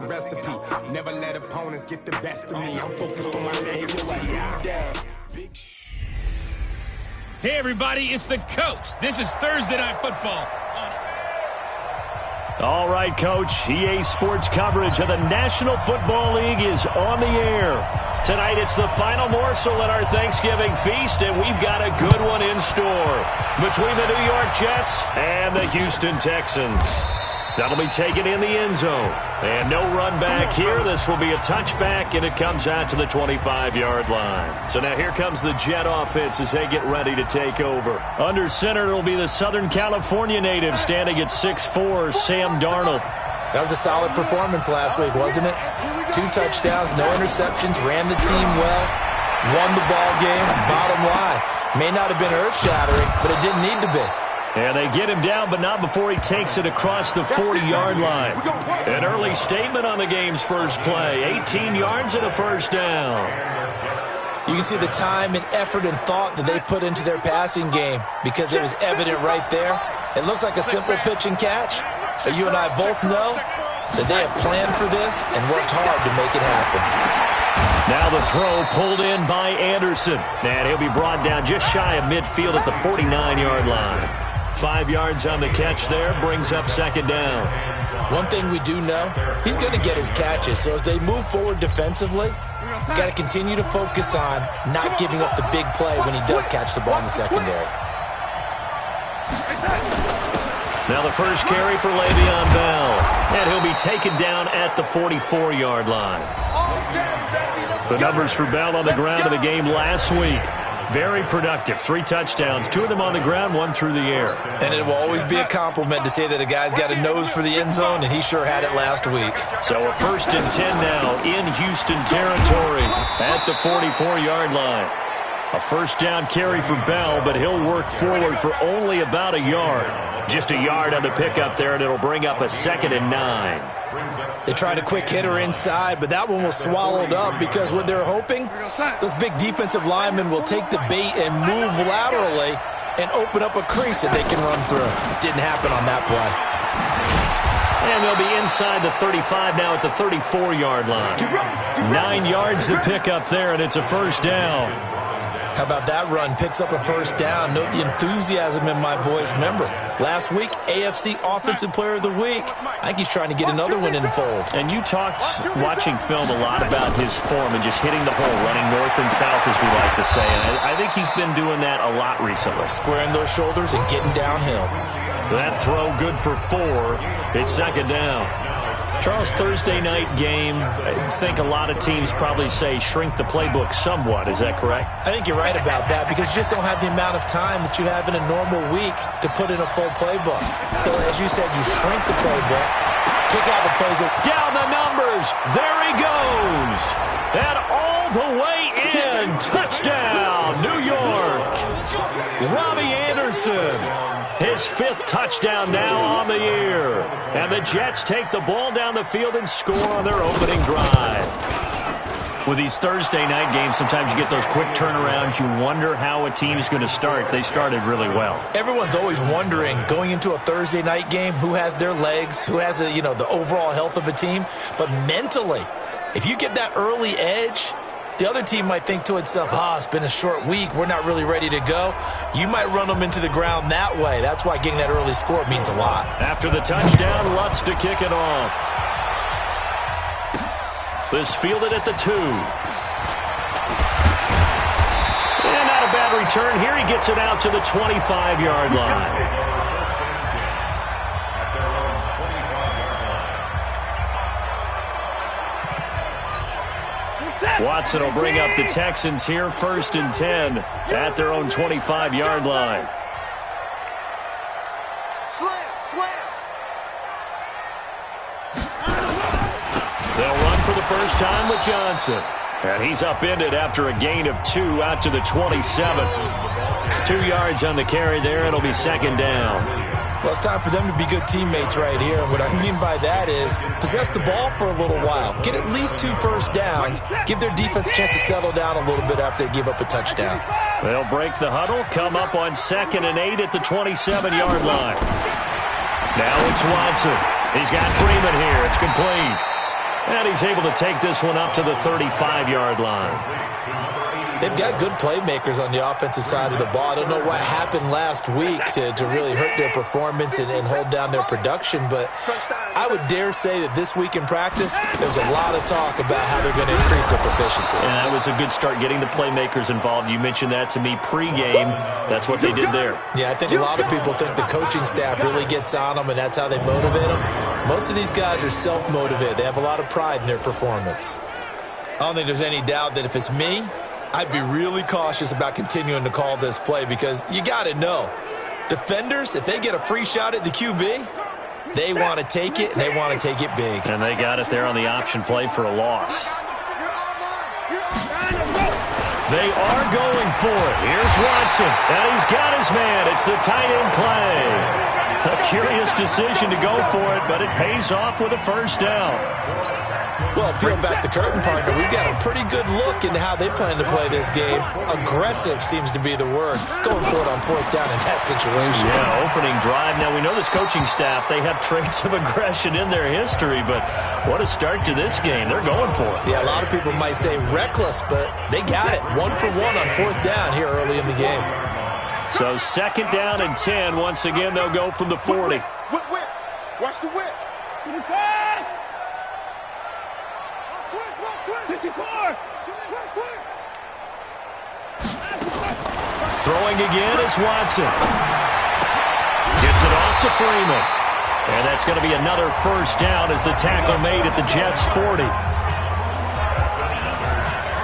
recipe. Never let opponents get the best of me. I'm focused on my legacy. Hey, everybody, it's the coach. This is Thursday Night Football. All right, Coach. EA Sports coverage of the National Football League is on the air. Tonight, it's the final morsel at our Thanksgiving feast, and we've got a good one in store between the New York Jets and the Houston Texans. That'll be taken in the end zone. And no run back here. This will be a touchback, and it comes out to the 25-yard line. So now here comes the Jet offense as they get ready to take over. Under center, it'll be the Southern California native standing at 6'4", Sam Darnold. That was a solid performance last week, wasn't it? 2 touchdowns, no interceptions, ran the team well, won the ball game. Bottom line, may not have been earth-shattering, but it didn't need to be. And they get him down, but not before he takes it across the 40-yard line. An early statement on the game's first play. 18 yards and a first down. You can see the time and effort and thought that they put into their passing game because it was evident right there. It looks like a simple pitch and catch, but you and I both know that they have planned for this and worked hard to make it happen. Now the throw pulled in by Anderson. And he'll be brought down just shy of midfield at the 49-yard line. 5 yards on the catch there, brings up second down. One thing we do know, he's going to get his catches. So as they move forward defensively, got to continue to focus on not giving up the big play when he does catch the ball in the secondary. Now the first carry for Le'Veon Bell. And he'll be taken down at the 44-yard line. The numbers for Bell on the ground in the game last week. Very productive. 3 touchdowns, 2 of them on the ground, 1 through the air. And it will always be a compliment to say that a guy's got a nose for the end zone, and he sure had it last week. So a 1st and 10 now in Houston territory at the 44-yard line. A first down carry for Bell, but he'll work forward for only about a yard. Just a yard on the pickup there, and it'll bring up a 2nd and 9. They tried a quick hitter inside, but that one was swallowed up because what they're hoping, those big defensive linemen will take the bait and move laterally and open up a crease that they can run through. Didn't happen on that play. And they'll be inside the 35 now at the 34-yard line. 9 yards to pick up there, and it's a first down. How about that run? Picks up a first down. Note the enthusiasm in my voice. Remember, last week, AFC Offensive Player of the Week. I think he's trying to get another one in the fold. And you talked, watching film, a lot about his form and just hitting the hole, running north and south, as we like to say. And I think he's been doing that a lot recently. Squaring those shoulders and getting downhill. That throw good for 4. It's second down. Charles, Thursday night game, I think a lot of teams probably say shrink the playbook somewhat. Is that correct? I think you're right about that because you just don't have the amount of time that you have in a normal week to put in a full playbook. So, as you said, you shrink the playbook, kick out the plays. Down the numbers. There he goes. And all the way in. Touchdown, New York. Robbie Anderson. His 5th touchdown now on the year. And the Jets take the ball down the field and score on their opening drive. With these Thursday night games, sometimes you get those quick turnarounds. You wonder how a team's going to start. They started really well. Everyone's always wondering, going into a Thursday night game, who has their legs, who has the overall health of a team. But mentally, if you get that early edge, the other team might think to itself, it's been a short week. We're not really ready to go. You might run them into the ground that way. That's why getting that early score means a lot. After the touchdown, Lutz to kick it off. This fielded at the 2. And not a bad return here. He gets it out to the 25-yard line. Watson will bring up the Texans here, 1st and 10 at their own 25-yard line. They'll run for the first time with Johnson. And he's upended after a gain of 2 out to the 27. 2 yards on the carry there. It'll be second down. Well, it's time for them to be good teammates right here. And what I mean by that is possess the ball for a little while. Get at least 2 first downs. Give their defense a chance to settle down a little bit after they give up a touchdown. They'll break the huddle, come up on 2nd and 8 at the 27-yard line. Now it's Watson. He's got Freeman here. It's complete. And he's able to take this one up to the 35-yard line. They've got good playmakers on the offensive side of the ball. I don't know what happened last week to really hurt their performance and hold down their production, but I would dare say that this week in practice, there's a lot of talk about how they're going to increase their proficiency. And that was a good start, getting the playmakers involved. You mentioned that to me pregame. That's what they did there. Yeah, I think a lot of people think the coaching staff really gets on them, and that's how they motivate them. Most of these guys are self-motivated. They have a lot of pride in their performance. I don't think there's any doubt that if it's me, I'd be really cautious about continuing to call this play because you got to know, defenders, if they get a free shot at the QB, they want to take it, and they want to take it big. And they got it there on the option play for a loss. They are going for it. Here's Watson, and he's got his man. It's the tight end play. A curious decision to go for it, but it pays off with a first down. Well, peel back the curtain, partner. We've got a pretty good look into how they plan to play this game. Aggressive seems to be the word. Going for it on fourth down in that situation. Yeah, opening drive. Now, we know this coaching staff, they have traits of aggression in their history, but what a start to this game. They're going for it. Yeah, a lot of people might say reckless, but they got it. 1 for 1 on fourth down here early in the game. So second down and 10. Once again, they'll go from the 40. Whip. Watch the whip. Throwing again is Watson. Gets it off to Freeman. And that's going to be another first down as the tackle made at the Jets' 40.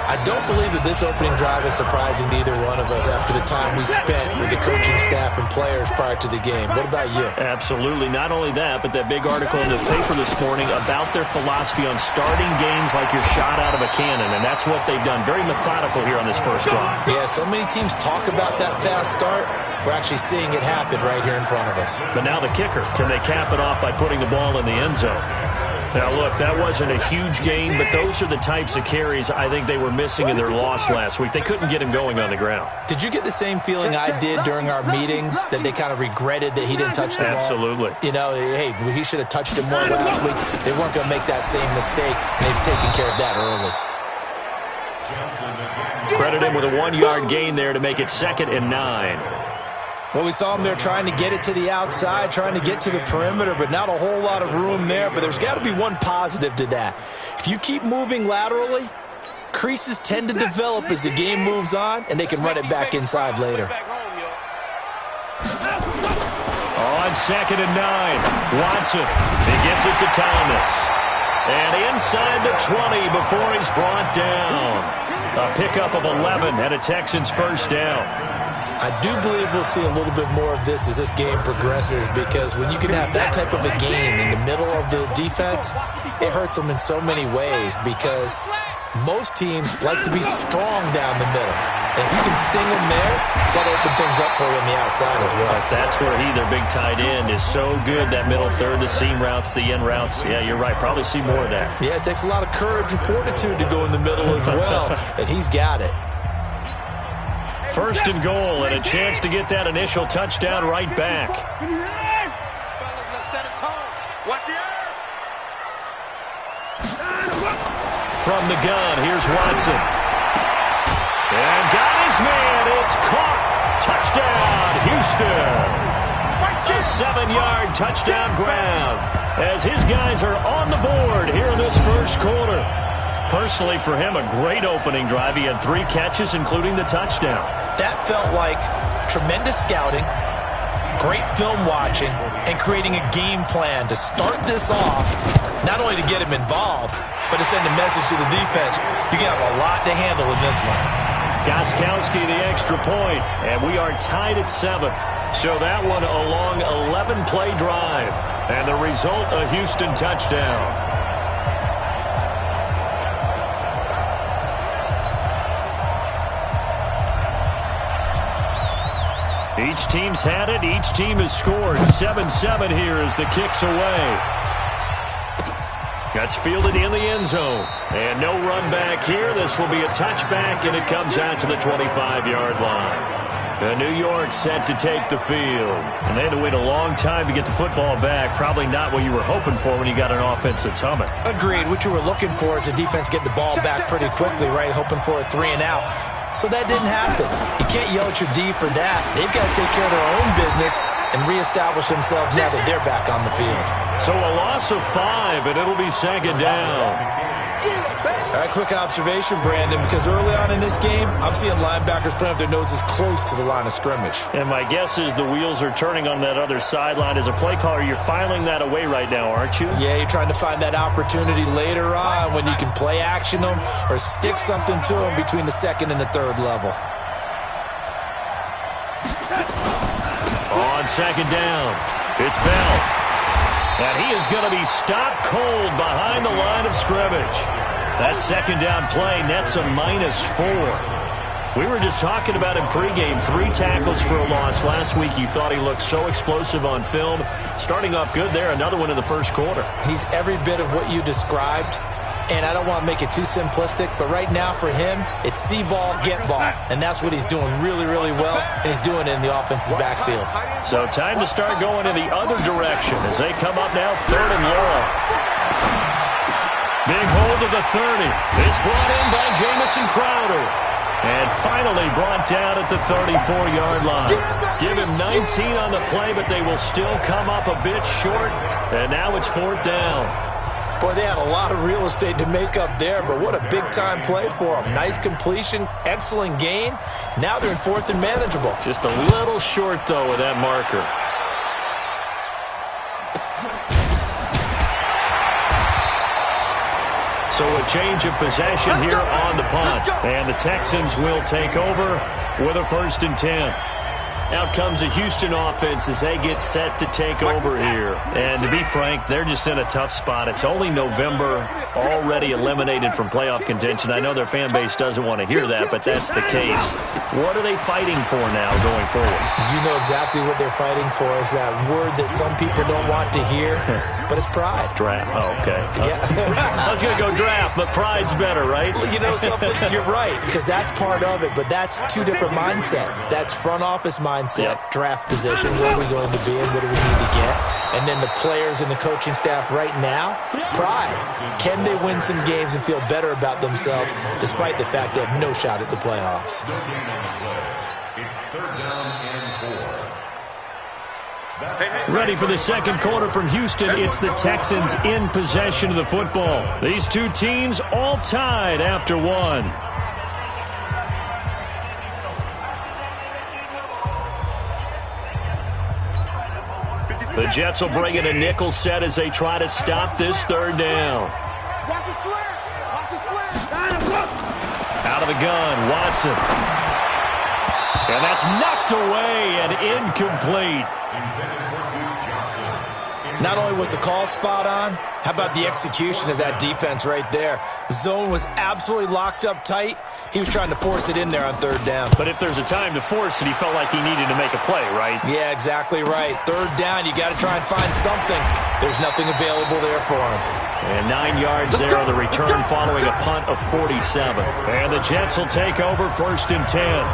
I don't believe that this opening drive is surprising to either one of us after the time we spent with the coaching staff and players prior to the game. What about you? Absolutely. Not only that, but that big article in the paper this morning about their philosophy on starting games like you're shot out of a cannon, and that's what they've done. Very methodical here on this first drive. Yeah, so many teams talk about that fast start. We're actually seeing it happen right here in front of us. But now the kicker. Can they cap it off by putting the ball in the end zone? Now, look, that wasn't a huge gain, but those are the types of carries I think they were missing in their loss last week. They couldn't get him going on the ground. Did you get the same feeling I did during our meetings, that they kind of regretted that he didn't touch the ball? Absolutely. You know, hey, he should have touched it more last week. They weren't going to make that same mistake, and they've taken care of that early. Credit him with a 1-yard gain there to make it 2nd and 9. Well, we saw him there trying to get it to the outside, trying to get to the perimeter, but not a whole lot of room there. But there's got to be one positive to that. If you keep moving laterally, creases tend to develop as the game moves on, and they can run it back inside later. On 2nd and 9, Watson. He gets it to Thomas. And inside the 20 before he's brought down. A pickup of 11 and a Texans first down. I do believe we'll see a little bit more of this as this game progresses, because when you can have that type of a game in the middle of the defense, it hurts them in so many ways, because most teams like to be strong down the middle. And if you can sting them there, that'll open things up for you on the outside as well. That's where their big tight end, is so good, that middle third, the seam routes, the end routes. Yeah, you're right. Probably see more of that. Yeah, it takes a lot of courage and fortitude to go in the middle as well, and he's got it. First and goal, and a chance to get that initial touchdown right back. From the gun, here's Watson. And got his man. It's caught. Touchdown, Houston. A 7-yard touchdown grab as his guys are on the board here in this first quarter. Personally, for him, a great opening drive. He had 3 catches, including the touchdown. That felt like tremendous scouting, great film watching, and creating a game plan to start this off, not only to get him involved, but to send a message to the defense. You got a lot to handle in this one. Gostkowski, the extra point, and we are tied at 7. So that one a long 11-play drive, and the result, a Houston touchdown. Each team's had it. Each team has scored. 7-7 here as the kick's away. That's fielded in the end zone. And no run back here. This will be a touchback, and it comes out to the 25-yard line. New York set to take the field. And they had to wait a long time to get the football back. Probably not what you were hoping for when you got an offense that's humming. Agreed. What you were looking for is the defense get the ball back pretty quickly, right? Hoping for a 3 and out. So that didn't happen. You can't yell at your D for that. They've got to take care of their own business and reestablish themselves now that they're back on the field. So a loss of 5, and it'll be second down. All right, quick observation, Brandon, because early on in this game, I'm seeing linebackers putting up their noses close to the line of scrimmage. And my guess is the wheels are turning on that other sideline. As a play caller, you're filing that away right now, aren't you? Yeah, you're trying to find that opportunity later on when you can play action them or stick something to them between the second and the third level. On second down, it's Bell. And he is going to be stopped cold behind the line of scrimmage. That second down play nets a -4. We were just talking about him pregame. 3 tackles for a loss. Last week you thought he looked so explosive on film. Starting off good there. Another one in the first quarter. He's every bit of what you described. And I don't want to make it too simplistic, but right now for him, it's see ball, get ball. And that's what he's doing really, really well, and he's doing it in the offense's backfield. So time to start going in the other direction as they come up now 3rd and long. Big hold to the 30. It's brought in by Jamison Crowder. And finally brought down at the 34-yard line. Give him 19 on the play, but they will still come up a bit short. And now it's 4th down. Boy, they had a lot of real estate to make up there, but what a big-time play for them. Nice completion, excellent gain. Now they're in 4th and manageable. Just a little short, though, with that marker. So a change of possession here on the punt. And the Texans will take over with a 1st and 10. Out comes the Houston offense as they get set to take over here. And to be frank, they're just in a tough spot. It's only November, already eliminated from playoff contention. I know their fan base doesn't want to hear that, but that's the case. What are they fighting for now going forward? You know exactly what they're fighting for is that word that some people don't want to hear, but it's pride. Draft. Oh, okay. Yeah. I was going to go draft, but pride's better, right? You know something? You're right, because that's part of it, but that's 2 different mindsets. That's front office mindset, draft position, where are we going to be and what do we need to get? And then the players and the coaching staff right now, pride. Can they win some games and feel better about themselves despite the fact they have no shot at the playoffs? It's 3rd down and 4. Ready for the second quarter from Houston. It's the Texans in possession of the football. These 2 teams all tied after 1. The Jets will bring in a nickel set as they try to stop this 3rd down. Out of the gun, Watson. And that's knocked away and incomplete. Not only was the call spot on, how about the execution of that defense right there? Zone was absolutely locked up tight. He was trying to force it in there on 3rd down. But if there's a time to force it, he felt like he needed to make a play, right? Yeah, exactly right. 3rd down, you got to try and find something. There's nothing available there for him. And 9 yards there on the return following a punt of 47. And the Jets will take over 1st and 10.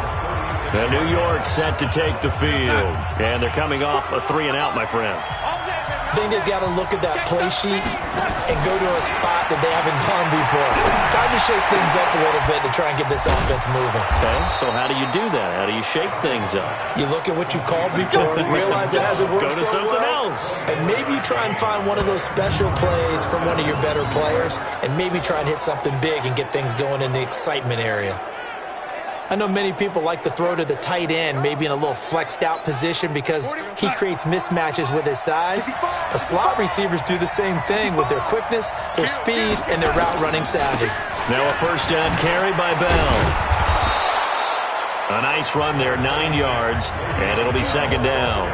The New York set to take the field. And they're coming off a 3 and out, my friend. I think they've got to look at that play sheet and go to a spot that they haven't gone before. Time to shake things up a little bit to try and get this offense moving. Okay, so how do you do that? How do you shake things up? You look at what you've called before, realize it hasn't worked so well. Go to something else. And maybe you try and find one of those special plays from one of your better players, and maybe try and hit something big and get things going in the excitement area. I know many people like to throw to the tight end, maybe in a little flexed out position because he creates mismatches with his size. But slot receivers do the same thing with their quickness, their speed, and their route running savvy. Now a 1st down carry by Bell. A nice run there, 9 yards, and it'll be 2nd down.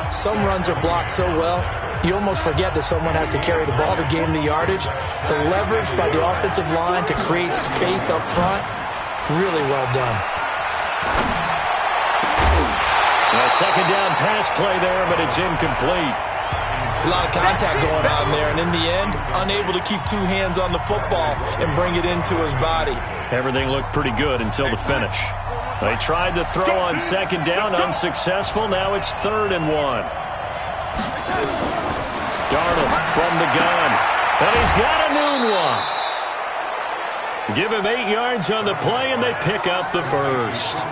Some runs are blocked so well, you almost forget that someone has to carry the ball to gain the yardage. The leverage by the offensive line to create space up front, really well done. A 2nd down pass play there, but it's incomplete. It's a lot of contact going on there, and in the end, unable to keep 2 hands on the football and bring it into his body. Everything looked pretty good until the finish. They tried to throw on second down, unsuccessful. Now it's 3rd and 1. Darnold from the gun. And he's got a noon one. Give him 8 yards on the play, and they pick up the first.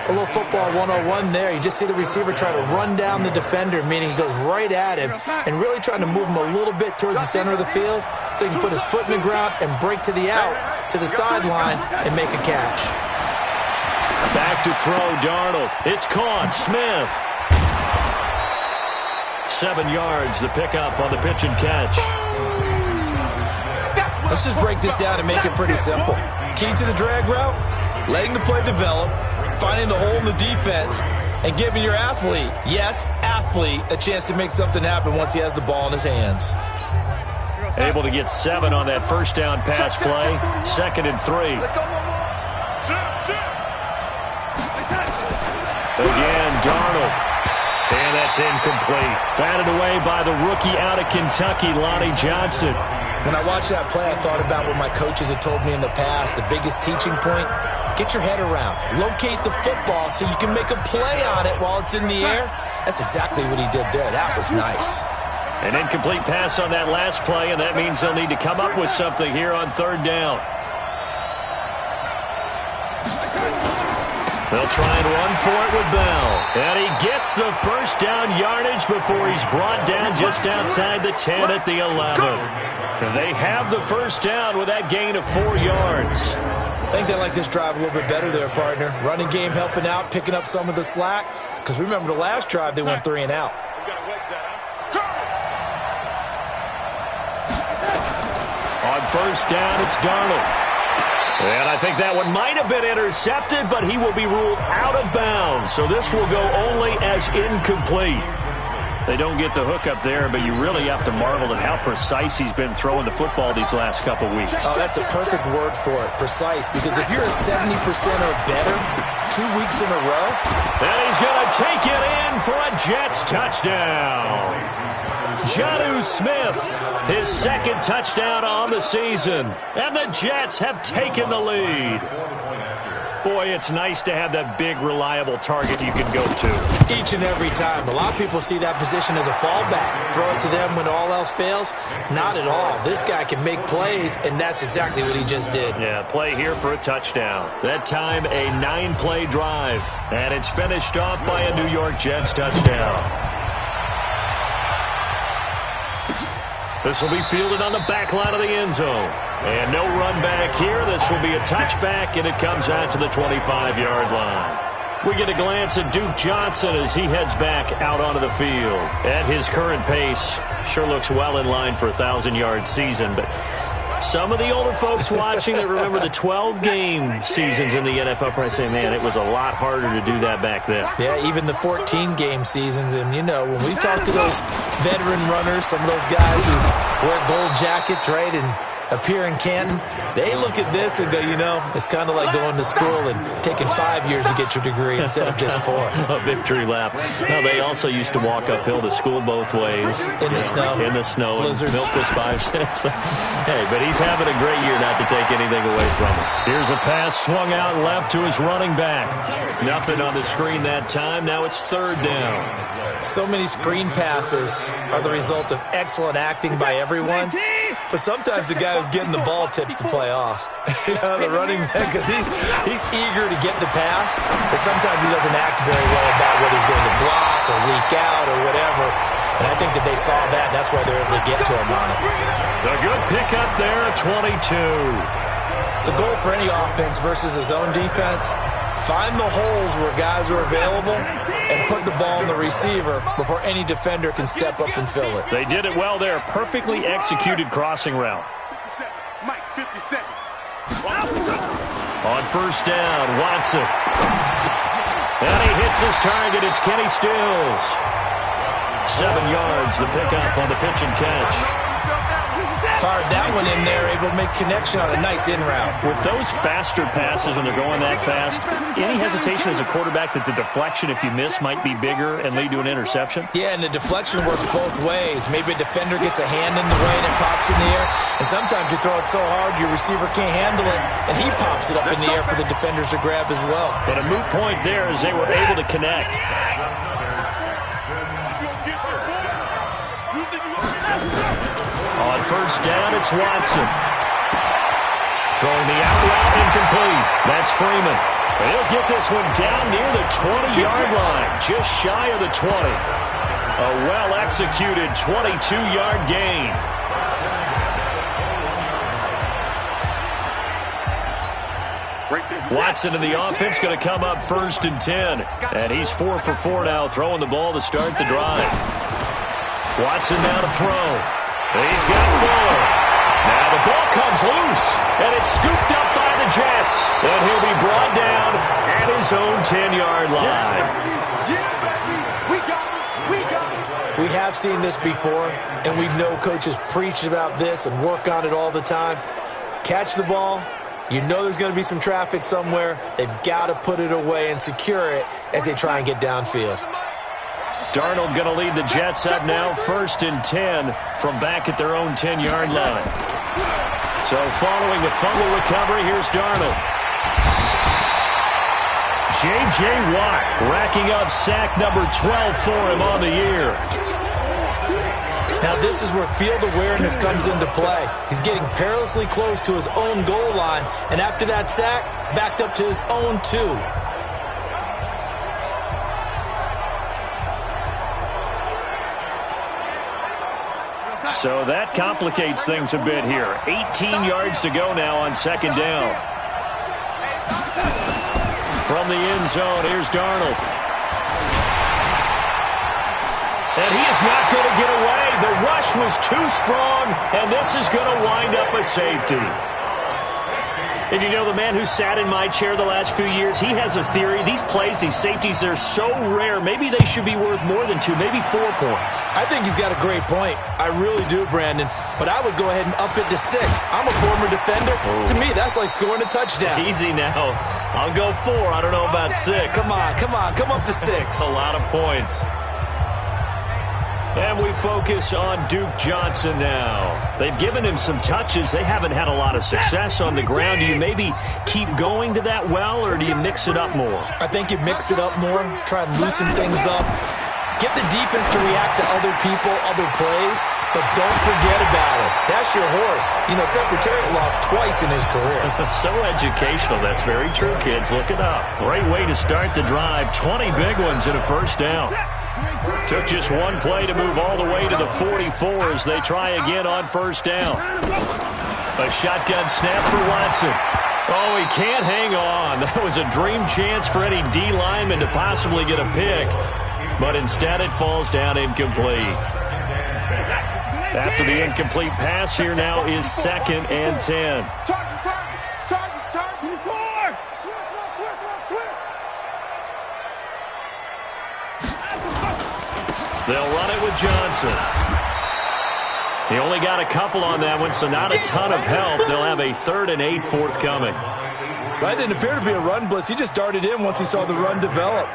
A little football 101 there. You just see the receiver try to run down the defender, meaning he goes right at him and really trying to move him a little bit towards the center of the field so he can put his foot in the ground and break to the out, to the sideline, and make a catch. Back to throw, Darnold. It's caught. Smith. 7 yards, the pickup on the pitch and catch. Let's just break this down and make it pretty simple. Key to the drag route, letting the play develop, finding the hole in the defense, and giving your athlete, yes, athlete, a chance to make something happen once he has the ball in his hands. Able to get 7 on that first down pass play. 2nd and 3. Again, Darnold. And that's incomplete. Batted away by the rookie out of Kentucky, Lonnie Johnson. When I watched that play, I thought about what my coaches had told me in the past. The biggest teaching point, get your head around. Locate the football so you can make a play on it while it's in the air. That's exactly what he did there. That was nice. An incomplete pass on that last play, and that means they'll need to come up with something here on 3rd down. They'll try and run for it with Bell. And he gets the first down yardage before he's brought down just outside the 10 at the 11. And they have the first down with that gain of 4 yards. I think they like this drive a little bit better there, partner. Running game helping out, picking up some of the slack. Because remember the last drive, they went 3 and out. On first down, it's Darnold. And I think that one might have been intercepted, but he will be ruled out of bounds. So this will go only as incomplete. They don't get the hook up there, but you really have to marvel at how precise he's been throwing the football these last couple weeks. Oh, that's the perfect word for it, precise. Because if you're at 70% or better 2 weeks in a row. And he's going to take it in for a Jets touchdown. Jonnu Smith, his 2nd touchdown on the season. And the Jets have taken the lead. Boy, it's nice to have that big, reliable target you can go to. Each and every time. A lot of people see that position as a fallback. Throw it to them when all else fails. Not at all. This guy can make plays, and that's exactly what he just did. Yeah, play here for a touchdown. That time, a 9-play drive. And it's finished off by a New York Jets touchdown. This will be fielded on the back line of the end zone. And no run back here. This will be a touchback, and it comes out to the 25-yard line. We get a glance at Duke Johnson as he heads back out onto the field. At his current pace, sure looks well in line for a 1,000-yard season, but some of the older folks watching that remember the 12-game seasons in the NFL probably say, man, it was a lot harder to do that back then. Yeah, even the 14-game seasons. And, you know, when we talk to those veteran runners, some of those guys who wear gold jackets, right, and appear in Canton, they look at this and go, you know, it's kind of like going to school and taking 5 years to get your degree instead of just 4. A victory lap. Now, they also used to walk uphill to school both ways. In the snow. In the snow. Blizzards. Milk was 5 cents. Hey, but he's having a great year not to take anything away from him. Here's a pass swung out left to his running back. Nothing on the screen that time. Now it's 3rd down. So many screen passes are the result of excellent acting by everyone. But sometimes the guy who's getting the ball tips the play off. You know, the running back, because he's eager to get the pass, but sometimes he doesn't act very well about whether he's going to block or leak out or whatever. And I think that they saw that, and that's why they're able to get to him on it. A good pickup there at 22. The goal for any offense versus his own defense, find the holes where guys are available and put the ball in the receiver before any defender can step up and fill it. They did it well there. Perfectly executed crossing route. Mike, 57. On first down, Watson. And he hits his target. It's Kenny Stills. 7 yards, the pickup on the pitch and catch. Fired that one one in there, able to make connection on a nice in route. With those faster passes when they're going that fast, any hesitation as a quarterback that the deflection, if you miss, might be bigger and lead to an interception? Yeah, and the deflection works both ways. Maybe a defender gets a hand in the way and it pops in the air. And sometimes you throw it so hard your receiver can't handle it, and he pops it up in the air for the defenders to grab as well. But a moot point there as they were able to connect. On first down, it's Watson. Throwing the out route incomplete. That's Freeman. And he'll get this one down near the 20-yard line, just shy of the 20. A well-executed 22-yard gain. Watson in the offense going to come up first and 10. And he's 4 for 4 now, throwing the ball to start the drive. Watson now to throw. He's got Fuller. Now the ball comes loose, and it's scooped up by the Jets. And he'll be brought down at his own 10-yard line. We have seen this before, and we know coaches preach about this and work on it all the time. Catch the ball. You know there's going to be some traffic somewhere. They've got to put it away and secure it as they try and get downfield. Darnold going to lead the Jets up now, first and 10 from back at their own 10-yard line. So following the fumble recovery, here's Darnold. J.J. Watt racking up sack number 12 for him on the year. Now this is where field awareness comes into play. He's getting perilously close to his own goal line, and after that sack, backed up to his own 2. So that complicates things a bit here. 18 yards to go now on second down. From the end zone, here's Darnold. And he is not going to get away. The rush was too strong, and this is going to wind up a safety. And you know, the man who sat in my chair the last few years, he has a theory. These plays, these safeties, they're so rare. Maybe they should be worth more than 2, maybe 4 points. I think he's got a great point. I really do, Brandon. But I would go ahead and up it to 6. I'm a former defender. Oh. To me, that's like scoring a touchdown. Easy now. I'll go 4. I don't know about 6. Come on. Come up to 6. That's a lot of points. And we focus on Duke Johnson now. They've given him some touches. They haven't had a lot of success on the ground. Do you maybe keep going to that well, or do you mix it up more? I think you mix it up more, try and loosen things up. Get the defense to react to other people, other plays, but don't forget about it. That's your horse. You know, Secretariat lost twice in his career. So educational. That's very true, kids. Look it up. Great way to start the drive. 20 big ones in a first down. Took just one play to move all the way to the 44 as they try again on first down. A shotgun snap for Watson. Oh, he can't hang on. That was a dream chance for any D lineman to possibly get a pick. But instead it falls down incomplete. After the incomplete pass, here now is second and 10. They'll run it with Johnson. He only got a couple on that one, so not a ton of help. They'll have a 3rd and 8 forthcoming. That didn't appear to be a run blitz. He just darted in once he saw the run develop.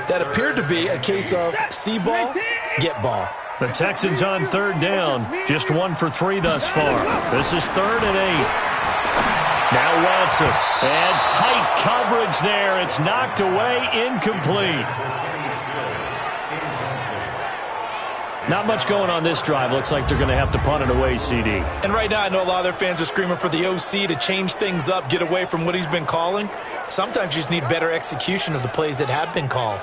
That appeared to be a case of see ball, get ball. The Texans on 3rd down. Just 1 for 3 thus far. This is 3rd and 8. Now Watson. And tight coverage there. It's knocked away, incomplete. Not much going on this drive. Looks like they're going to have to punt it away, CD. And right now, I know a lot of their fans are screaming for the OC to change things up, get away from what he's been calling. Sometimes you just need better execution of the plays that have been called.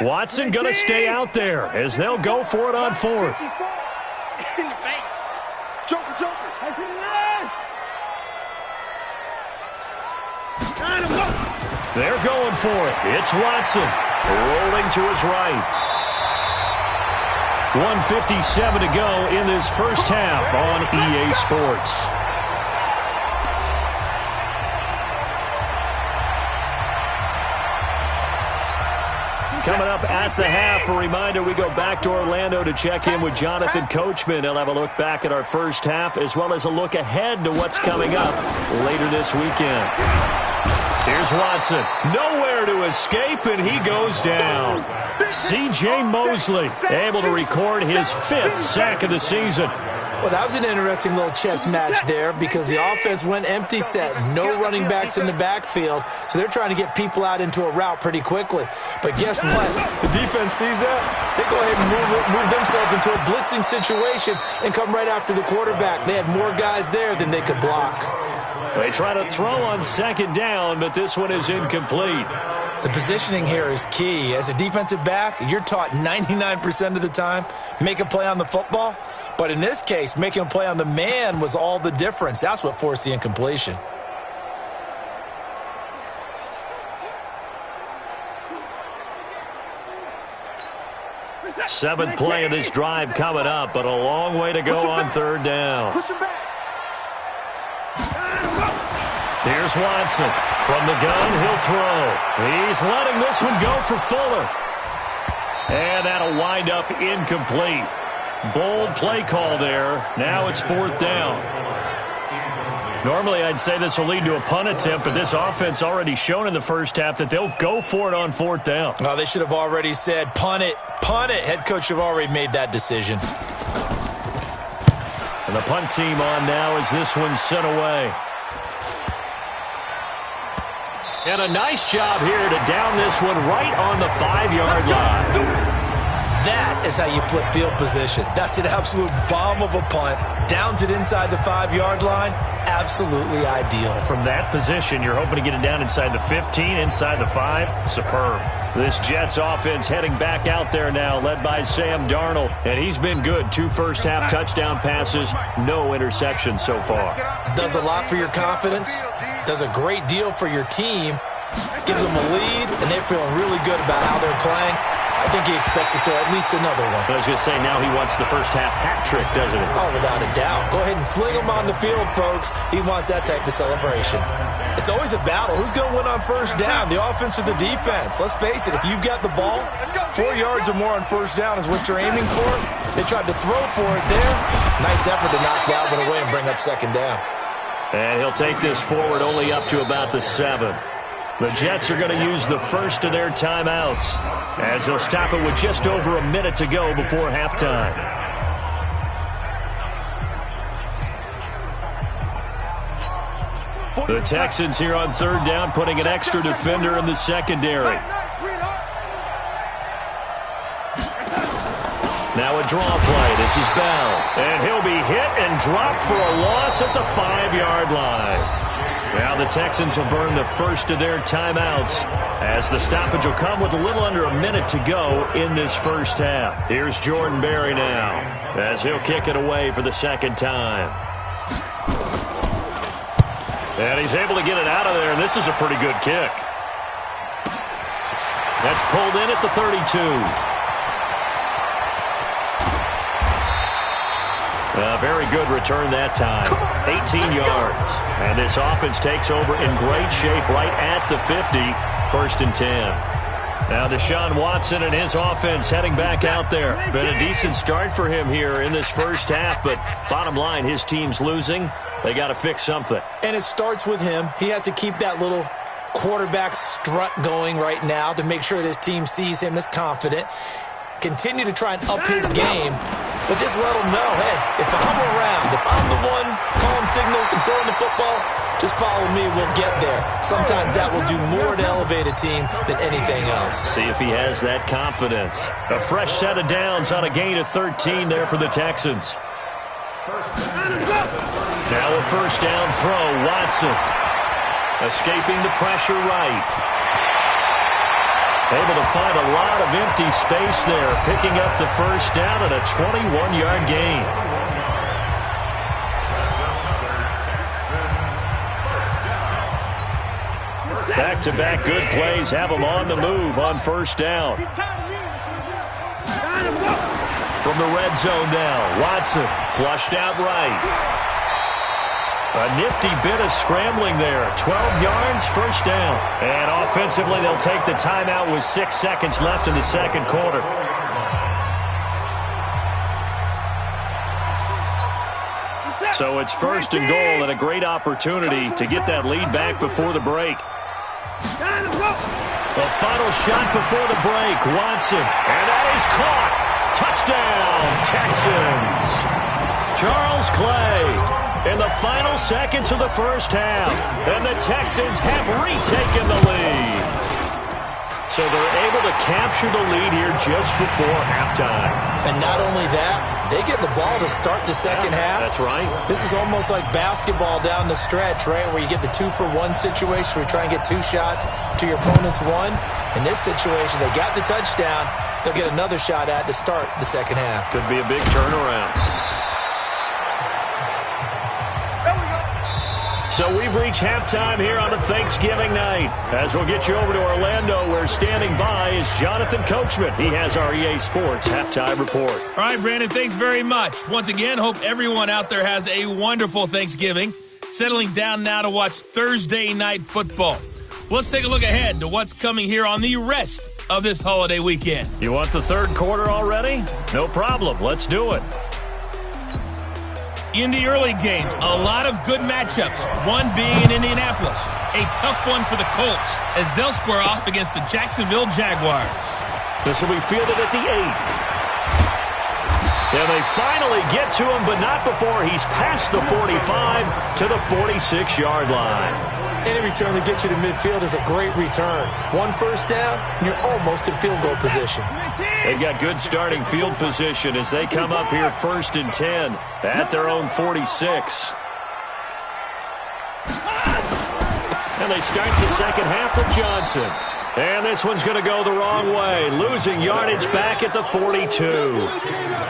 Watson going to stay out there as they'll go for it on 4th. They're going for it. It's Watson. Rolling to his right. 1:57 to go in this first half on EA Sports. Coming up at the half, a reminder, we go back to Orlando to check in with Jonathan Coachman. He'll have a look back at our first half as well as a look ahead to what's coming up later this weekend. Here's Watson. Nowhere to escape, and he goes down. C.J. Mosley able to record his 5th sack of the season. Well, that was an interesting little chess match there because the offense went empty set. No running backs in the backfield, so they're trying to get people out into a route pretty quickly. But guess what? The defense sees that. They go ahead and move themselves into a blitzing situation and come right after the quarterback. They had more guys there than they could block. They try to throw on 2nd down, but this one is incomplete. The positioning here is key. As a defensive back, you're taught 99% of the time, make a play on the football. But in this case, making a play on the man was all the difference. That's what forced the incompletion. Seventh play of this drive coming up, but a long way to go on 3rd down. Here's Watson. From the gun, he'll throw. He's letting this one go for Fuller. And that'll wind up incomplete. Bold play call there. Now it's 4th down. Normally, I'd say this will lead to a punt attempt, but this offense already shown in the first half that they'll go for it on 4th down. Well, they should have already said, punt it, punt it. Head coach should have already made that decision. And the punt team on now as this one's sent away. And a nice job here to down this one right on the 5-yard line. That is how you flip field position. That's an absolute bomb of a punt. Downs it inside the 5-yard line. Absolutely ideal. From that position, you're hoping to get it down inside the 15, inside the 5. Superb. This Jets offense heading back out there now, led by Sam Darnold. And he's been good. 2 first-half touchdown passes, no interceptions so far. Does a lot for your confidence. Does a great deal for your team. Gives them a lead, and they're feeling really good about how they're playing. I think he expects to throw at least another one. I was going to say, now he wants the first half hat trick, doesn't he? Oh, without a doubt. Go ahead and fling him on the field, folks. He wants that type of celebration. It's always a battle. Who's going to win on 1st down, the offense or the defense? Let's face it, if you've got the ball, 4 yards or more on 1st down is what you're aiming for. They tried to throw for it there. Nice effort to knock that one away and bring up 2nd down. And he'll take this forward only up to about the 7. The Jets are going to use the first of their timeouts as they'll stop it with just over a minute to go before halftime. The Texans here on 3rd down, putting an extra defender in the secondary. Now a draw play. This is Bell. And he'll be hit and dropped for a loss at the 5-yard line. Now the Texans will burn the first of their timeouts as the stoppage will come with a little under a minute to go in this first half. Here's Jordan Berry now as he'll kick it away for the 2nd time. And he's able to get it out of there, and this is a pretty good kick. That's pulled in at the 32. A very good return that time. 18 yards. And this offense takes over in great shape right at the 50. 1st and 10. Now Deshaun Watson and his offense heading back out there. Been a decent start for him here in this first half, but bottom line, his team's losing. They got to fix something. And it starts with him. He has to keep that little quarterback strut going right now to make sure that his team sees him as confident. Continue to try and up his game, but just let him know, hey, if I'm around, if I'm the one calling signals and throwing the football, just follow me, we'll get there. Sometimes that will do more to elevate a team than anything else. See if he has that confidence. A fresh set of downs on a gain of 13 there for the Texans. Now a 1st down throw, Watson. Escaping the pressure right. Able to find a lot of empty space there, picking up the 1st down and a 21-yard gain. Back-to-back good plays have them on the move on 1st down. From the red zone now, Watson flushed out right. A nifty bit of scrambling there. 12 yards, first down. And offensively, they'll take the timeout with 6 seconds left in the second quarter. So it's first and goal and a great opportunity to get that lead back before the break. The final shot before the break, Watson. And that is caught. Touchdown, Texans. Charles Clay in the final seconds of the first half. And the Texans have retaken the lead. So they're able to capture the lead here just before halftime. And not only that, they get the ball to start the second half. That's right. This is almost like basketball down the stretch, right, where you get the 2-for-1 situation where you try and get 2 shots to your opponent's 1. In this situation, they got the touchdown. They'll get another shot at to start the second half. Could be a big turnaround. So we've reached halftime here on a Thanksgiving night. As we'll get you over to Orlando, where standing by is Jonathan Coachman. He has our EA Sports Halftime Report. All right, Brandon, thanks very much. Once again, hope everyone out there has a wonderful Thanksgiving. Settling down now to watch Thursday Night Football. Let's take a look ahead to what's coming here on the rest of this holiday weekend. You want the third quarter already? No problem. Let's do it. In the early games, a lot of good matchups, one being in Indianapolis. A tough one for the Colts as they'll square off against the Jacksonville Jaguars. This will be fielded at the 8. And they finally get to him, but not before he's past the 45 to the 46-yard line. Any return that gets you to midfield is a great return. 1 first down, and you're almost in field goal position. They've got good starting field position as they come up here 1st and 10 at their own 46. And they start the second half with Johnson. And this one's going to go the wrong way, losing yardage back at the 42.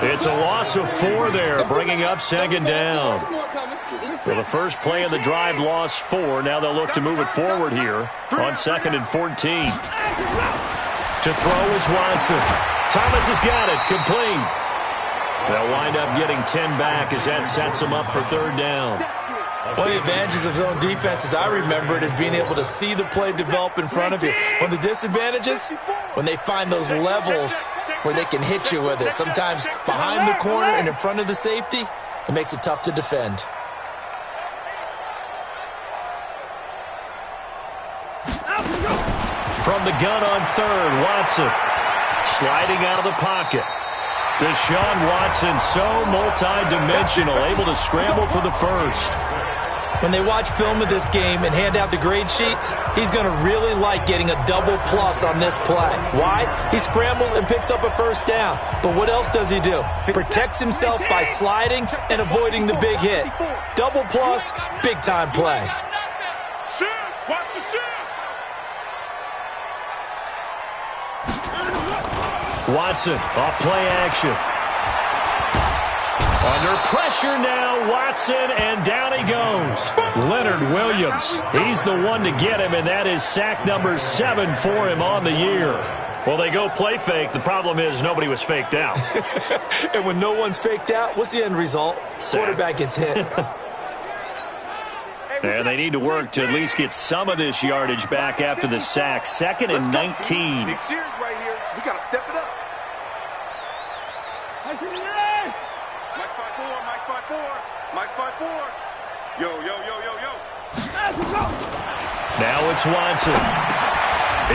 It's a loss of 4 there, bringing up second down. Well, the first play of the drive lost 4. Now they'll look to move it forward here on 2nd and 14. To throw is Watson. Thomas has got it, complete. They'll wind up getting 10 back as that sets them up for third down. One of the advantages of zone defense, as I remember it, is being able to see the play develop in front of you. One of the disadvantages, when they find those levels where they can hit you with it. Sometimes behind the corner and in front of the safety, it makes it tough to defend. From the gun on third, Watson sliding out of the pocket. Deshaun Watson, so multi-dimensional, able to scramble for the first. When they watch film of this game and hand out the grade sheets, he's going to really like getting a double plus on this play. Why? He scrambles and picks up a first down. But what else does he do? Protects himself by sliding and avoiding the big hit. Double plus, big-time play. Watson off play action. Under pressure now, Watson, and down he goes. Leonard Williams, he's the one to get him, and that is sack number 7 for him on the year. Well, they go play fake. The problem is nobody was faked out. And when no one's faked out, what's the end result? Quarterback gets hit. And they need to work to at least get some of this yardage back after the sack. 2nd and 19. Big series right here. We got to step it up. Mike 5-4, Mike 5-4, Mike 5-4. Yo, yo, yo, yo, yo. Now it's Watson.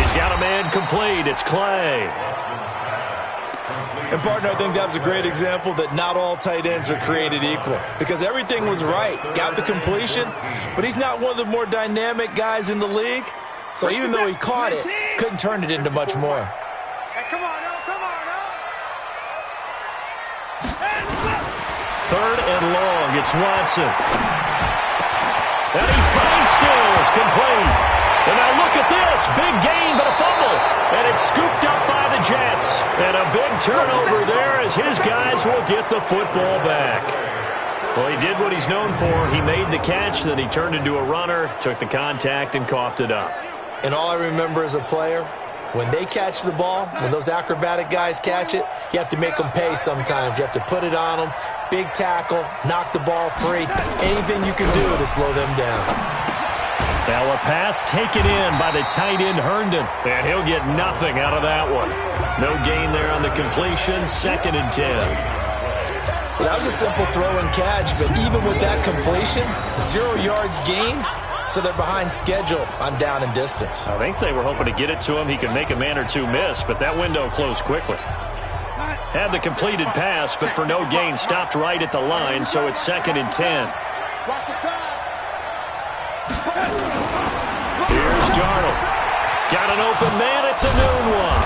He's got a man complete. It's Clay. And, partner, I think that was a great example that not all tight ends are created equal. Because everything was right. Got the completion, but he's not one of the more dynamic guys in the league. So even though he caught it, couldn't turn it into much more. Hey, come on, now, come on, now. 3rd and long. It's Watson. And he finds Stills, complete. And now look at this. Big gain, but a fumble. And it's scooped up by the Jets. And a big turnover there as his guys will get the football back. Well, he did what he's known for. He made the catch, then he turned into a runner, took the contact, and coughed it up. And all I remember as a player, When they catch the ball, when those acrobatic guys catch it, you have to make them pay sometimes. You have to put it on them, big tackle, knock the ball free. Anything you can do to slow them down. Now a pass taken in by the tight end Herndon, and he'll get nothing out of that one. No gain there on the completion, 2nd and 10. Well, that was a simple throw and catch, but even with that completion, 0 yards gained, so they're behind schedule on down and distance. I think they were hoping to get it to him. He could make a man or two miss, but that window closed quickly. Had the completed pass, but for no gain, stopped right at the line, so it's 2nd and 10. Here's Darnold. Got an open man. It's a noon one.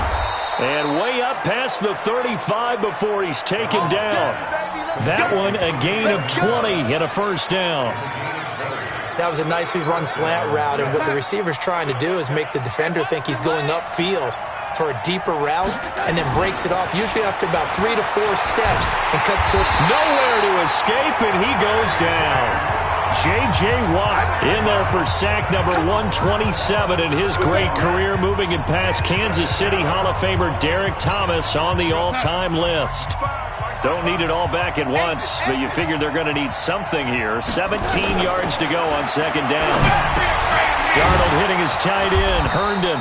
And way up past the 35 before he's taken down. That one a gain of 20 and a first down. That was a nicely run slant route, and what the receiver's trying to do is make the defender think he's going upfield for a deeper route and then breaks it off, usually after about 3 to 4 steps, and cuts to nowhere to escape, and he goes down. J.J. Watt in there for sack number 127 in his great career, moving it past Kansas City Hall of Famer Derek Thomas on the all-time list. Don't need it all back at once, but you figure they're going to need something here. 17 yards to go on 2nd down. Darnold hitting his tight end, Herndon.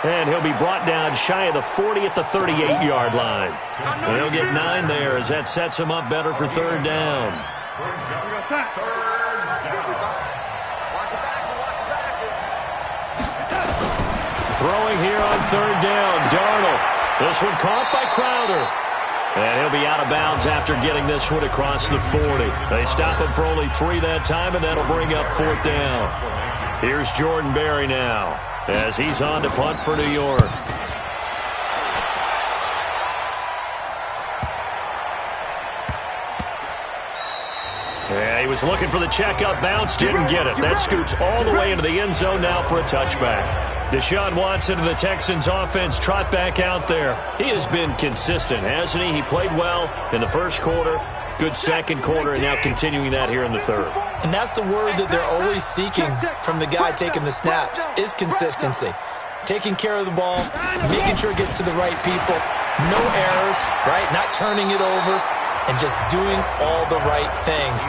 And he'll be brought down shy of the 40 at the 38-yard line. And he'll get 9 there as that sets him up better for 3rd down. Throwing here on 3rd down, Darnold. This one caught by Crowder. And he'll be out of bounds after getting this one across the 40. They stop him for only 3 that time, and that'll bring up 4th down. Here's Jordan Berry now as he's on to punt for New York. Yeah, he was looking for the checkup bounce, didn't get it. That scoots all the way into the end zone now for a touchback. Deshaun Watson and the Texans offense trot back out there. He has been consistent, hasn't he? He played well in the first quarter, good 2nd quarter, and now continuing that here in the 3rd. And that's the word that they're always seeking from the guy taking the snaps, is consistency. Taking care of the ball, making sure it gets to the right people, no errors, right? Not turning it over, and just doing all the right things.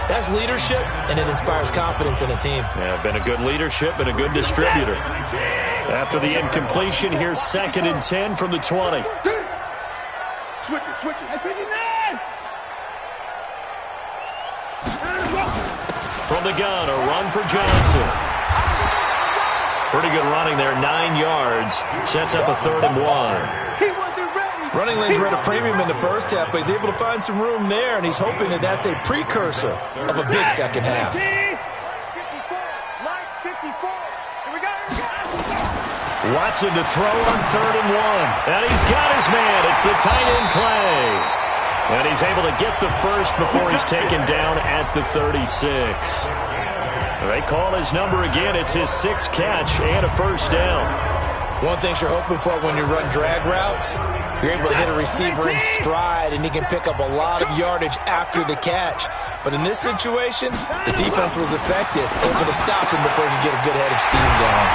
That's leadership, and it inspires confidence in a team. Yeah, been a good leadership and a good distributor. After the incompletion, here's 2nd and 10 from the 20. Switch it. From the gun, a run for Johnson. Pretty good running there, 9 yards. Sets up a 3rd and 1. Running lanes were at a premium in the first half, but he's able to find some room there, and he's hoping that that's a precursor of a big second half. Watson to throw on 3rd and 1. And he's got his man. It's the tight end play. And he's able to get the first before he's taken down at the 36. They call his number again. It's his 6th catch and a first down. One thing you're hoping for when you run drag routes, you're able to hit a receiver in stride, and he can pick up a lot of yardage after the catch. But in this situation, the defense was effective, able to stop him before he could get a good head of steam going.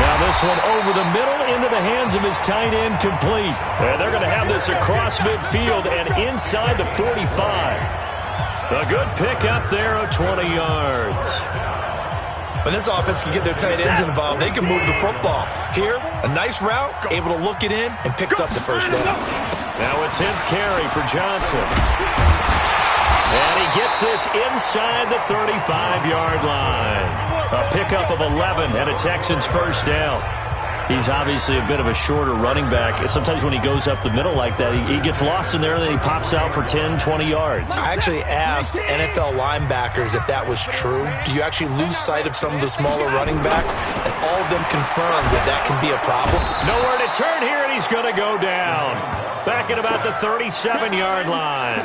Now this one over the middle into the hands of his tight end, complete. And they're going to have this across midfield and inside the 45. A good pick up there of 20 yards. When this offense can get their tight ends involved, they can move the football. Here, a nice route, able to look it in, and picks up the first down. Now a 10th carry for Johnson. And he gets this inside the 35-yard line. A pickup of 11 and a Texans first down. He's obviously a bit of a shorter running back. Sometimes when he goes up the middle like that, he gets lost in there and then he pops out for 10, 20 yards. I actually asked NFL linebackers if that was true. Do you actually lose sight of some of the smaller running backs? And all of them confirmed that that can be a problem. Nowhere to turn here, and he's going to go down. Back at about the 37-yard line.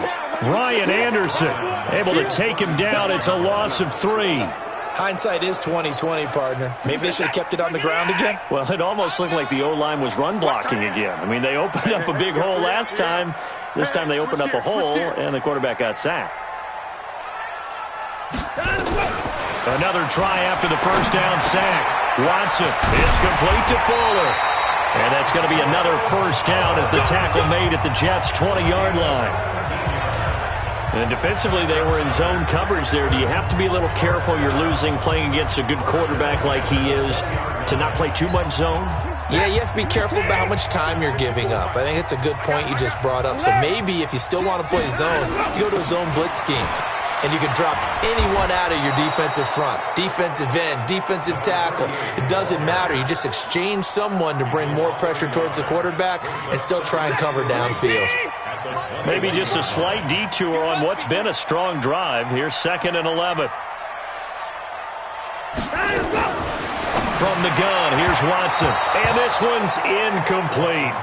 Ryan Anderson able to take him down. It's a loss of 3. Hindsight is 20/20, partner. Maybe they should have kept it on the ground again. Well, it almost looked like the O-line was run blocking again. I mean, they opened up a big hole last time. This time they opened up a hole, and the quarterback got sacked. Another try after the first down sack. Watson, it's complete to Fuller. And that's going to be another first down as the tackle made at the Jets' 20-yard line. And defensively, they were in zone coverage there. Do you have to be a little careful? You're losing playing against a good quarterback like he is to not play too much zone? Yeah, you have to be careful about how much time you're giving up. I think it's a good point you just brought up. So maybe if you still want to play zone, you go to a zone blitz scheme. And you can drop anyone out of your defensive front, defensive end, defensive tackle. It doesn't matter. You just exchange someone to bring more pressure towards the quarterback and still try and cover downfield. Maybe just a slight detour on what's been a strong drive. Here's 2nd and 11. From the gun, here's Watson. And this one's incomplete.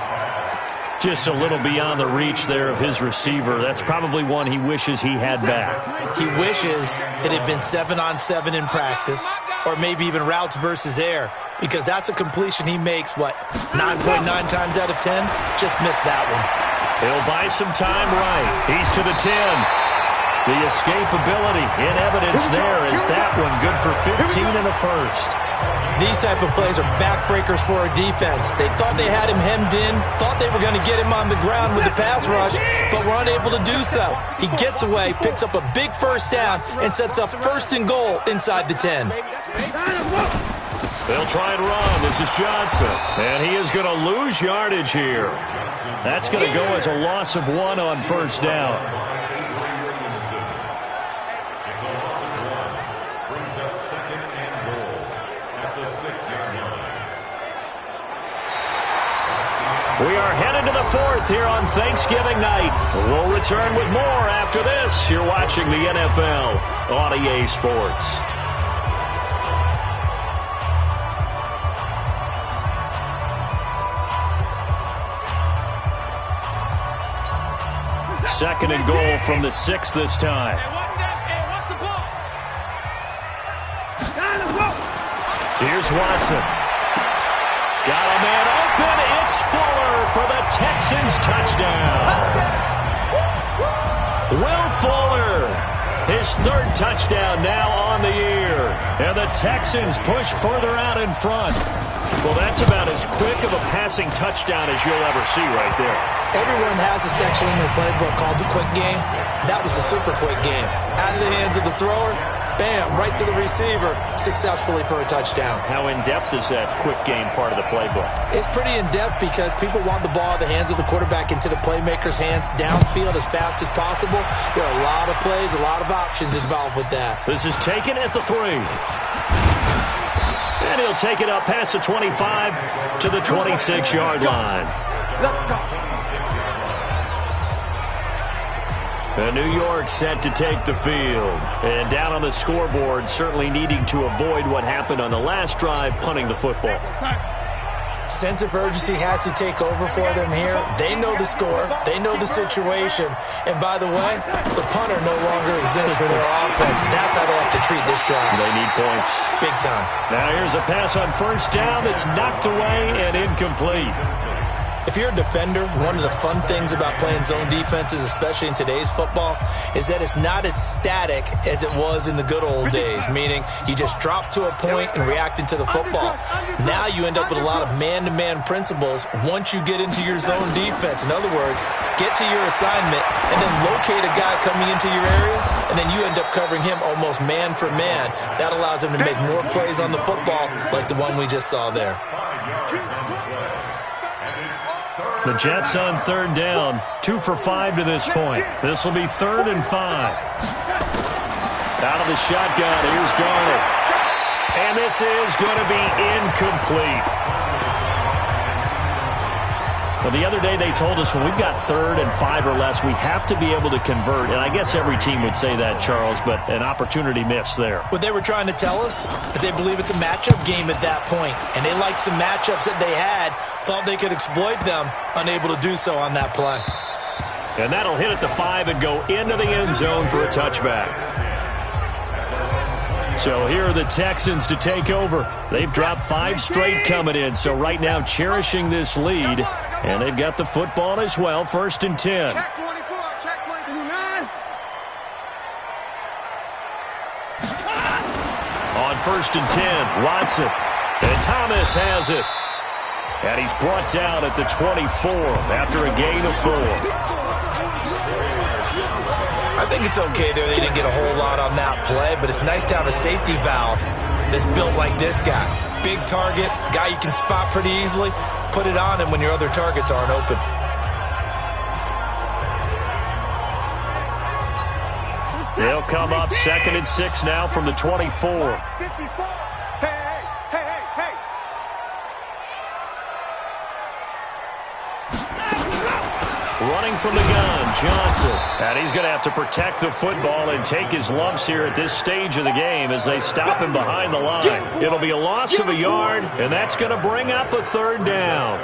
Just a little beyond the reach there of his receiver. That's probably one he wishes he had back. He wishes it had been 7-on-7 in practice, or maybe even routes versus air, because that's a completion he makes, 9.9 times out of 10? Just missed that one. He'll buy some time right. He's to the 10. The escapability in evidence there is that one good for 15 and a first. These type of plays are backbreakers for a defense. They thought they had him hemmed in, thought they were going to get him on the ground with the pass rush, but were unable to do so. He gets away, picks up a big first down, and sets up 1st and goal inside the 10. They'll try and run. This is Johnson. And he is going to lose yardage here. That's going to go as a loss of 1 on 1st down. We are headed to the 4th here on Thanksgiving night. We'll return with more after this. You're watching the NFL on EA Sports. Second and goal from the 6 this time. Here's Watson. Got a man open. It's Fuller for the Texans touchdown. Will Fuller, his 3rd touchdown now on the year. And the Texans push further out in front. Well, that's about as quick of a passing touchdown as you'll ever see right there. Everyone has a section in their playbook called the quick game. That was a super quick game. Out of the hands of the thrower, bam, right to the receiver, successfully for a touchdown. How in-depth is that quick game part of the playbook? It's pretty in-depth because people want the ball in the hands of the quarterback into the playmaker's hands downfield as fast as possible. There are a lot of plays, a lot of options involved with that. This is taken at the 3. And he'll take it up past the 25 to the 26-yard line. Let's go. New York set to take the field. And down on the scoreboard, certainly needing to avoid what happened on the last drive, punting the football. Sense of urgency has to take over for them here. They know the score. They know the situation. And by the way, the punter no longer exists for their offense. That's how they have to treat this drive. They need points. Big time. Now here's a pass on 1st down that's knocked away and incomplete. If you're a defender, one of the fun things about playing zone defenses, especially in today's football, is that it's not as static as it was in the good old days, meaning you just drop to a point and reacted to the football. Now you end up with a lot of man-to-man principles once you get into your zone defense. In other words, get to your assignment and then locate a guy coming into your area, and then you end up covering him almost man for man. That allows him to make more plays on the football like the one we just saw there. The Jets on 3rd down, 2 for 5 to this point. This will be 3rd and 5. Out of the shotgun, here's Darnold. And this is going to be incomplete. Well, the other day they told us when we've got 3rd and 5 or less, we have to be able to convert. And I guess every team would say that, Charles, but an opportunity missed there. What they were trying to tell us is they believe it's a matchup game at that point. And they liked some matchups that they had, thought they could exploit them, unable to do so on that play. And that'll hit at the 5 and go into the end zone for a touchback. So here are the Texans to take over. They've dropped 5 straight coming in, so right now cherishing this lead. And they've got the football as well, 1st and 10. Check 24, check 29. On 1st and 10, Watson. And Thomas has it. And he's brought down at the 24 after a gain of 4. I think it's okay there. They didn't get a whole lot on that play, but it's nice to have a safety valve that's built like this guy. Big target, guy you can spot pretty easily. Put it on him when your other targets aren't open. They'll come up 2nd and 6 now from the 24. Running from the gun, Johnson. And he's going to have to protect the football and take his lumps here at this stage of the game as they stop him behind the line. It'll be a loss of a yard, and that's going to bring up a 3rd down.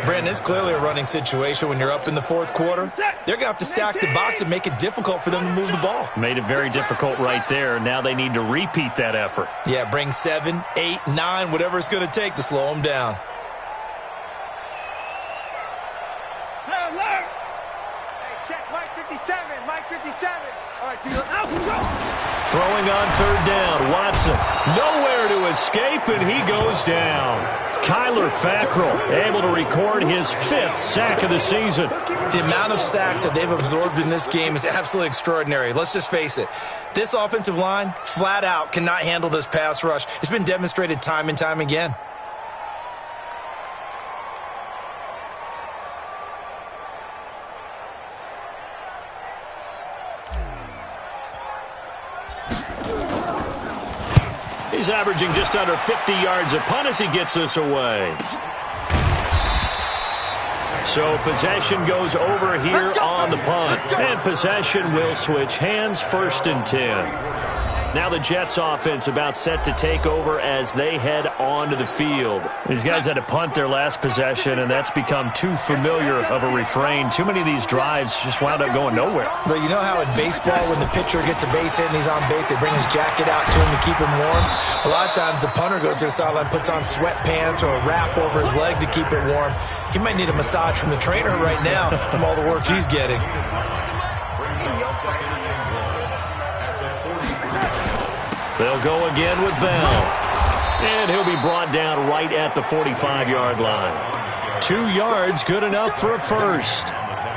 Brandon, it's clearly a running situation when you're up in the 4th quarter. They're going to have to stack the box and make it difficult for them to move the ball. Made it very difficult right there. Now they need to repeat that effort. Yeah, bring 7, 8, 9, whatever it's going to take to slow them down. Throwing on 3rd down, Watson. Nowhere to escape, and he goes down. Kyler Fackrell able to record his 5th sack of the season. The amount of sacks that they've absorbed in this game is absolutely extraordinary. Let's just face it. This offensive line, flat out, cannot handle this pass rush. It's been demonstrated time and time again. He's averaging just under 50 yards a punt as he gets this away. So possession goes over here on the punt. And possession will switch hands, 1st and 10. Now the Jets offense about set to take over as they head onto the field. These guys had to punt their last possession, and that's become too familiar of a refrain. Too many of these drives just wound up going nowhere. But you know how in baseball, when the pitcher gets a base hit and he's on base, they bring his jacket out to him to keep him warm? A lot of times the punter goes to the sideline, puts on sweatpants or a wrap over his leg to keep it warm. He might need a massage from the trainer right now from all the work he's getting. They'll go again with Bell. And he'll be brought down right at the 45-yard line. 2 yards, good enough for a 1st.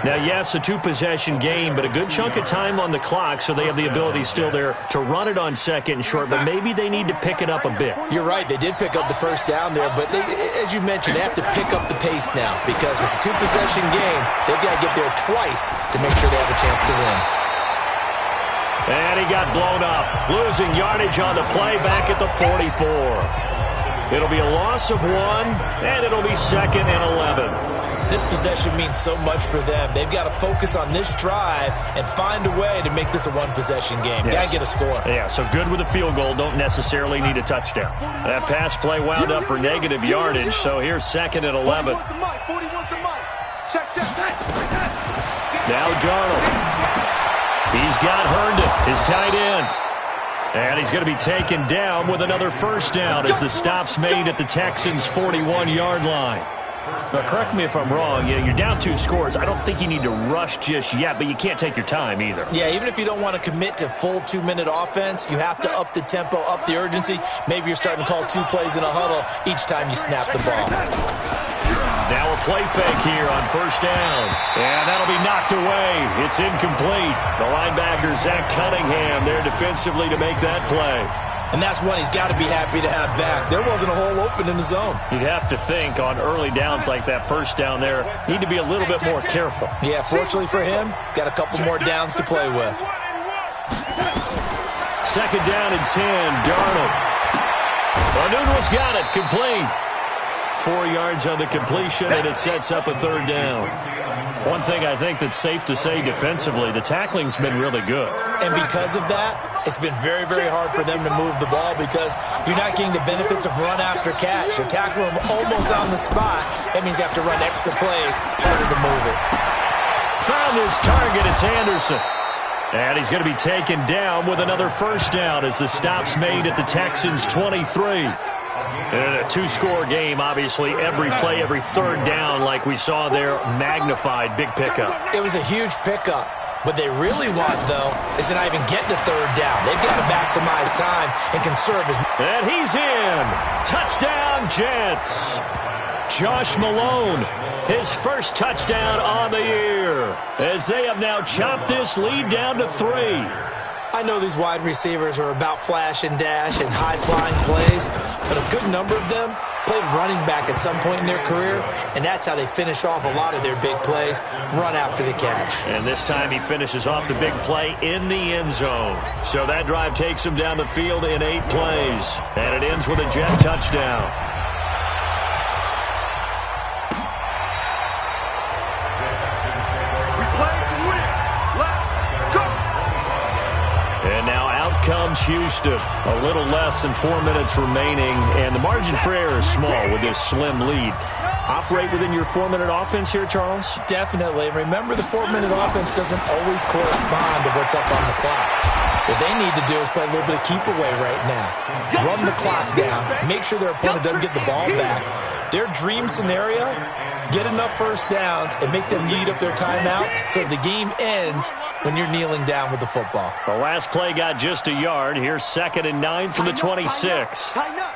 Now, yes, a 2-possession game, but a good chunk of time on the clock, so they have the ability still there to run it on 2nd and short, but maybe they need to pick it up a bit. You're right. They did pick up the 1st down there, but they, as you mentioned, they have to pick up the pace now because it's a 2-possession game. They've got to get there twice to make sure they have a chance to win. And he got blown up, losing yardage on the play back at the 44. It'll be a loss of 1, and it'll be 2nd and 11. This possession means so much for them. They've got to focus on this drive and find a way to make this a 1-possession game. Yes. Got to get a score. Yeah, so good with a field goal. Don't necessarily need a touchdown. That pass play wound up for negative yardage, so here's 2nd and 11. Now Darnold. He's got Herndon, his tight end. And he's going to be taken down with another 1st down as the stop's made at the Texans' 41-yard line. Now, correct me if I'm wrong. You're down 2 scores. I don't think you need to rush just yet, but you can't take your time either. Yeah, even if you don't want to commit to full 2-minute offense, you have to up the tempo, up the urgency. Maybe you're starting to call 2 plays in a huddle each time you snap the ball. Now a play fake here on 1st down. And that'll be knocked away. It's incomplete. The linebacker, Zach Cunningham, there defensively to make that play. And that's one he's got to be happy to have back. There wasn't a hole open in the zone. You'd have to think on early downs like that 1st down there, need to be a little bit more careful. Yeah, fortunately for him, got a couple more downs to play with. 2nd down and 10, Darnold. O'Neill's got it, complete. 4 yards on the completion, and it sets up a 3rd down. One thing I think that's safe to say defensively, the tackling's been really good. And because of that, it's been very, very hard for them to move the ball because you're not getting the benefits of run after catch. You're tackling them almost on the spot. That means you have to run extra plays, harder to move it. Found his target, it's Anderson. And he's going to be taken down with another 1st down as the stop's made at the Texans' 23. In a 2-score game, obviously, every play, every 3rd down, like we saw there, magnified, big pickup. It was a huge pickup. What they really want, though, is to not even get to 3rd down. They've got to maximize time and conserve his... And he's in. Touchdown, Jets. Josh Malone, his first touchdown on the year, as they have now chopped this lead down to 3. I know these wide receivers are about flash and dash and high-flying plays, but a good number of them played running back at some point in their career, and that's how they finish off a lot of their big plays, run after the catch. And this time he finishes off the big play in the end zone. So that drive takes him down the field in 8 plays, and it ends with a Jet touchdown. And now out comes Houston. A little less than 4 minutes remaining, and the margin for error is small with this slim lead. Operate within your 4-minute offense here, Charles? Definitely. Remember, the 4-minute offense doesn't always correspond to what's up on the clock. What they need to do is play a little bit of keep away right now. Run the clock down. Make sure their opponent doesn't get the ball back. Their dream scenario, get enough first downs and make them eat up their timeouts so the game ends when you're kneeling down with the football. The last play got just a yard. Here's 2nd and 9 from the 26. Tighten up.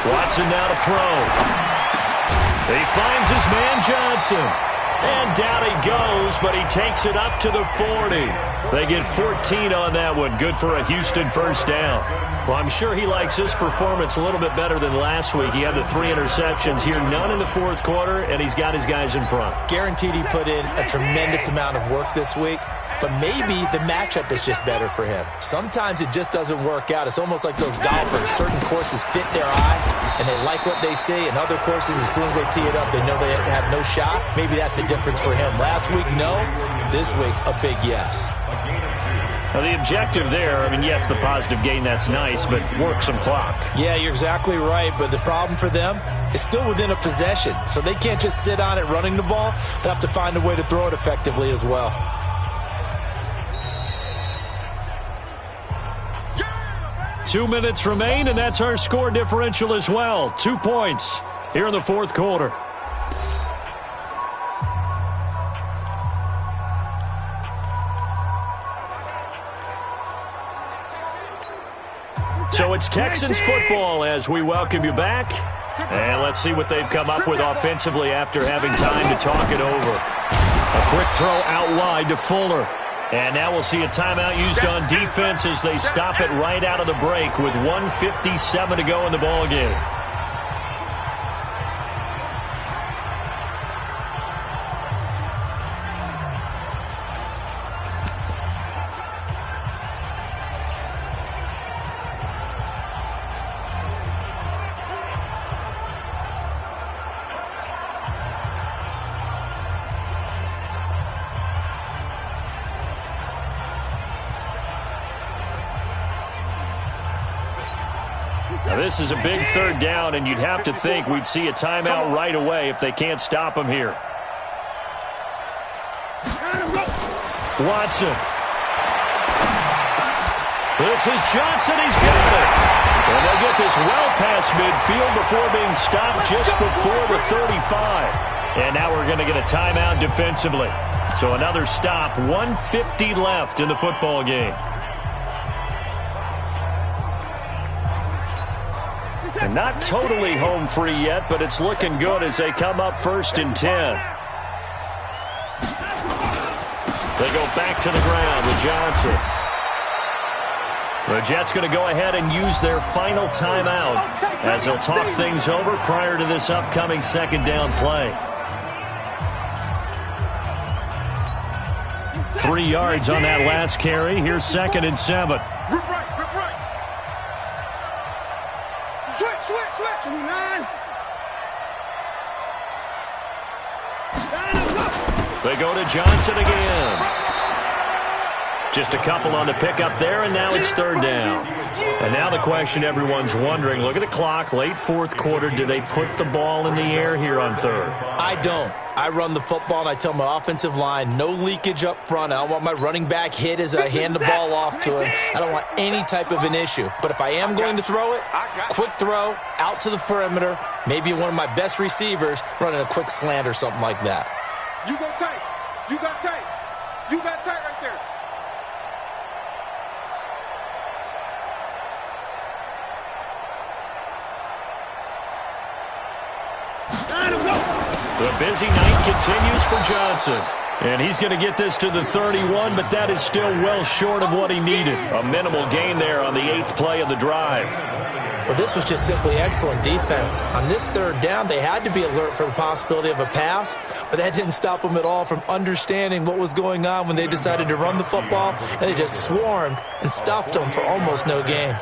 Watson now to throw. He finds his man Johnson. And down he goes, but he takes it up to the 40. They get 14 on that one. Good for a Houston first down. Well, I'm sure he likes his performance a little bit better than last week. He had the 3 interceptions here, none in the fourth quarter, and he's got his guys in front. Guaranteed he put in a tremendous amount of work this week, but maybe the matchup is just better for him. Sometimes it just doesn't work out. It's almost like those golfers. Certain courses fit their eye, and they like what they see. And other courses, as soon as they tee it up, they know they have no shot. Maybe that's the difference for him. Last week, no. This week, a big yes. Now, the objective there, I mean, yes, the positive gain, that's nice, but work some clock. Yeah, you're exactly right, but the problem for them is still within a possession. So they can't just sit on it running the ball. They have to find a way to throw it effectively as well. Yeah! 2 minutes remain, and that's our score differential as well. 2 points here in the fourth quarter. So it's Texans football as we welcome you back. And let's see what they've come up with offensively after having time to talk it over. A quick throw out wide to Fuller. And now we'll see a timeout used on defense as they stop it right out of the break with 1:57 to go in the ballgame. Now, this is a big third down, and you'd have to think we'd see a timeout right away if they can't stop him here. Watson. This is Johnson. He's got it. And they'll get this well past midfield before being stopped just before the 35. And now we're going to get a timeout defensively. So another stop, 1:50 left in the football game. And not totally home free yet, but it's looking good as they come up 1st and 10. They go back to the ground with Johnson. The Jets going to go ahead and use their final timeout as they'll talk things over prior to this upcoming second down play. 3 yards on that last carry. Here's 2nd and 7. They go to Johnson again. Just a couple on the pickup there, and now it's 3rd down. And now the question everyone's wondering, look at the clock, late fourth quarter, do they put the ball in the air here on third? I don't. I run the football, and I tell my offensive line, no leakage up front. I don't want my running back hit as I hand the ball off to him. I don't want any type of an issue. But if I am going to throw it, quick throw, out to the perimeter, maybe one of my best receivers running a quick slant or something like that. You go tight. You got tight. You got tight right there. The busy night continues for Johnson. And he's going to get this to the 31, but that is still well short of what he needed. A minimal gain there on the 8th play of the drive. Well, this was just simply excellent defense. On this third down, they had to be alert for the possibility of a pass, but that didn't stop them at all from understanding what was going on when they decided to run the football, and they just swarmed and stuffed them for almost no gain.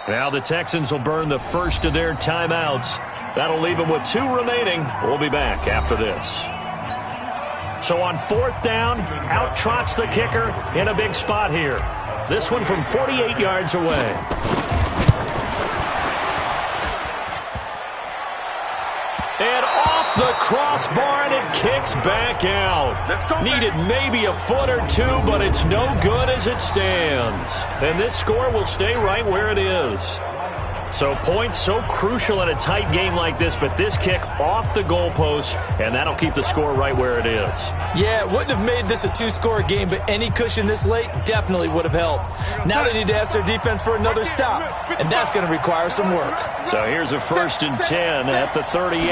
Now the Texans will burn the first of their timeouts. That'll leave them with 2 remaining. We'll be back after this. So on 4th down, out trots the kicker in a big spot here. This one from 48 yards away. And off the crossbar, and it kicks back out. Needed maybe a foot or 2, but it's no good as it stands. And this score will stay right where it is. So points so crucial in a tight game like this, but this kick off the goalpost, and that'll keep the score right where it is. Yeah, it wouldn't have made this a 2-score game, but any cushion this late definitely would have helped. Now they need to ask their defense for another stop, and that's going to require some work. So here's a 1st and 10 at the 38.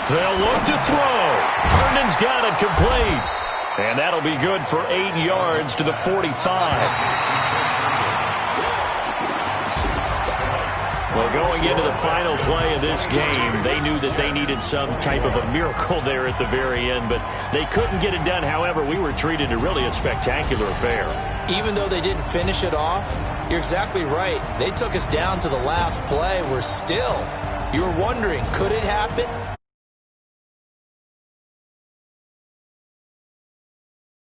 They'll look to throw. Herndon's got it complete. And that'll be good for 8 yards to the 45. Well, going into the final play of this game, they knew that they needed some type of a miracle there at the very end, but they couldn't get it done. However, we were treated to really a spectacular affair. Even though they didn't finish it off, you're exactly right. They took us down to the last play. We're still, you were wondering, could it happen?